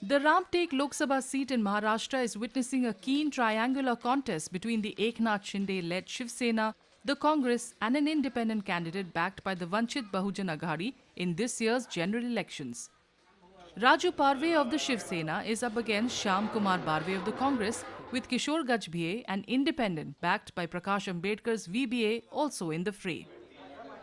The Ramtek Lok Sabha seat in Maharashtra is witnessing a keen triangular contest between the Eknath Shinde-led Shiv Sena, the Congress and an independent candidate backed by the Vanchit Bahujan Aghadi in this year's general elections. Raju Parve of the Shiv Sena is up against Shyam Kumar Barve of the Congress, with Kishore Gajbhie, an independent backed by Prakash Ambedkar's VBA, also in the fray.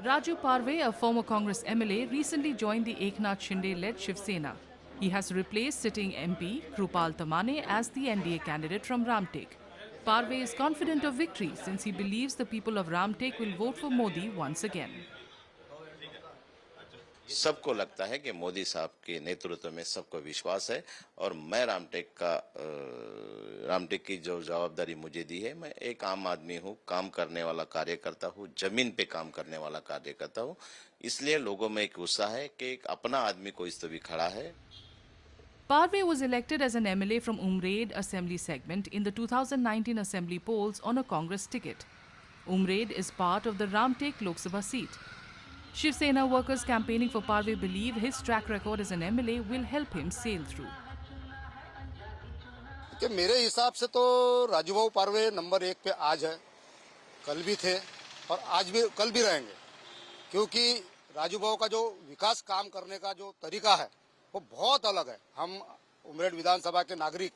Raju Parve, a former Congress MLA, recently joined the Eknath Shinde-led Shiv Sena. He has replaced sitting MP Krupal Tamane as the NDA candidate from Ramtek. Parve is confident of victory since he believes the people of Ramtek will vote for Modi once again. सबको लगता है कि मोदी साहब के नेतृत्व में सबको विश्वास है और मैं रामटेक की जो जवाबदारी मुझे दी है, मैं एक आम आदमी हूँ, काम करने वाला कार्यकर्ता हूँ, जमीन पे काम करने वाला कार्यकर्ता हूँ, इसलिए लोगों में एक उत्साह है कि एक अपना आदमी कोई तो भी खड़ा है। Parve was elected as an MLA from Umred Assembly segment in the 2019 Assembly polls on a Congress ticket. Umred is part of the Ramtek Lok Sabha seat. Shiv Sena workers campaigning for Parve believe his track record as an MLA will help him sail through. कि मेरे हिसाब से तो राजूभाऊ पारवे number 1 पे आज है, कल भी थे और आज भी कल भी रहेंगे, क्योंकि राजूभाऊ का जो विकास काम करने का जो तरीका है वो बहुत अलग है। हम उमरेड विधानसभा के नागरिक,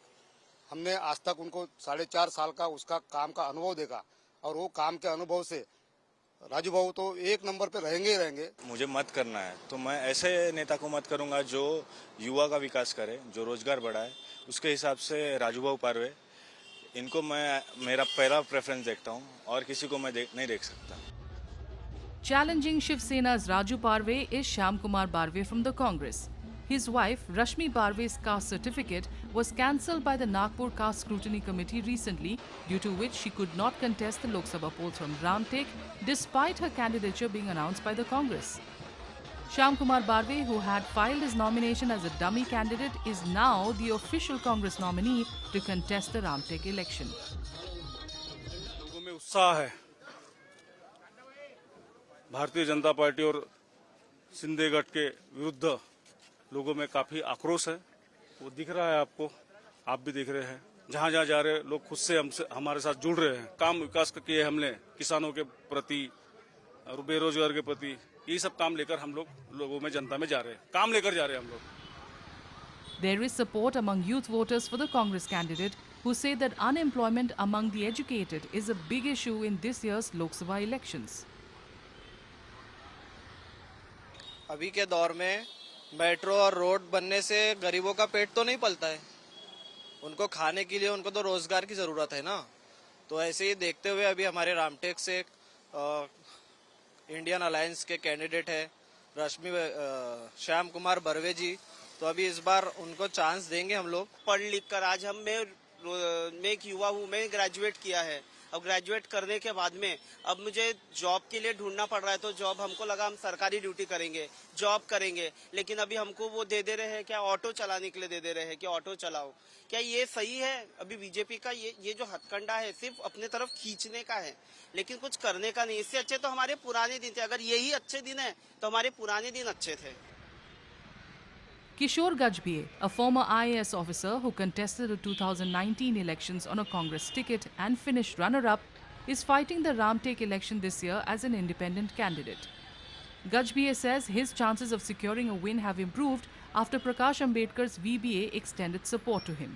हमने आज तक उनको 4.5 साल का उसका काम का अनुभव देखा और वो काम के अनुभव से राजूभाऊ तो 1 नंबर पे रहेंगे ही रहेंगे। मुझे मत करना है तो मैं ऐसे नेता को मत करूंगा जो युवा का विकास करे, जो रोजगार बढ़ाए। उसके हिसाब से राजूभाऊ पारवे, इनको मैं मेरा पहला प्रेफरेंस देखता हूं और किसी को मैं नहीं देख सकता। Challenging Shiv Sena's Raju Parve is Shyam Kumar Barve from the Congress. His wife, Rashmi Barve's caste certificate was cancelled by the Nagpur Caste Scrutiny Committee recently, due to which she could not contest the Lok Sabha polls from Ramtek, despite her candidature being announced by the Congress. Shyam Kumar Barve, who had filed his nomination as a dummy candidate, is now the official Congress nominee to contest the Ramtek election. लोगों में उत्साह है। Bharatiya Janata party और शिंदे गठ के विरुद्ध लोगों में काफी आक्रोश है, वो दिख रहा है आपको, आप भी देख रहे हैं। जहां जहां जा रहे हैं लोग खुद से हमारे साथ जुड़ रहे हैं। काम विकास किए हमने, किसानों के प्रति और बेरोजगार के प्रति, ये सब काम लेकर हम लोगों में, जनता में जा रहे हैं, काम लेकर जा रहे हैं हम लोग। There is support among youth voters for the Congress candidate, who say that unemployment among the educated is a big issue in this year's Lok Sabha elections. अभी के दौर में मेट्रो और रोड बनने से गरीबों का पेट तो नहीं पलता है, उनको खाने के लिए उनको तो रोजगार की जरूरत है ना। तो ऐसे ही देखते हुए अभी हमारे रामटेक से इंडियन अलायंस के कैंडिडेट है श्याम कुमार बर्वे जी, तो अभी इस बार उनको चांस देंगे हम लोग। पढ़ लिख कर आज मैं एक युवा हूँ, मैं ग्रेजुएट किया है। अब ग्रेजुएट करने के बाद में अब मुझे जॉब के लिए ढूंढना पड़ रहा है, तो जॉब हमको लगा हम सरकारी ड्यूटी करेंगे, जॉब करेंगे, लेकिन अभी हमको वो दे रहे हैं क्या, ऑटो चलाने के लिए दे रहे हैं कि ऑटो चलाओ। क्या ये सही है? अभी बीजेपी का ये जो हथकंडा है सिर्फ अपने तरफ खींचने का है, लेकिन कुछ करने का नहीं। इससे अच्छे तो हमारे पुराने दिन थे। अगर यही अच्छे दिन है तो हमारे पुराने दिन अच्छे थे। Kishore Gajbhie, a former IAS officer who contested the 2019 elections on a Congress ticket and finished runner-up, is fighting the Ramtek election this year as an independent candidate. Gajbhie says his chances of securing a win have improved after Prakash Ambedkar's VBA extended support to him.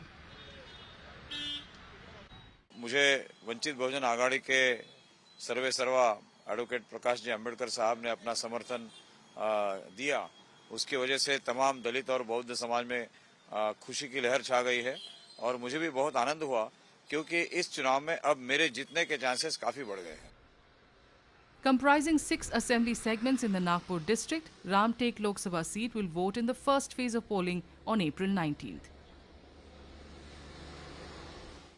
मुझे वंचित बहुजन आघाड़ी के सर्वे सर्वा advocate Prakash ji Ambedkar साहब ने अपना समर्थन दिया, उसकी वजह से तमाम दलित और बौद्ध समाज में खुशी की लहर छा गई है और मुझे भी बहुत आनंद हुआ, क्योंकि इस चुनाव में अब मेरे जीतने के चांसेस काफी बढ़ गए हैं। Comprising 6 assembly segments in the Nagpur district, Ramtek Lok Sabha seat will vote in the first phase of polling on April 19th.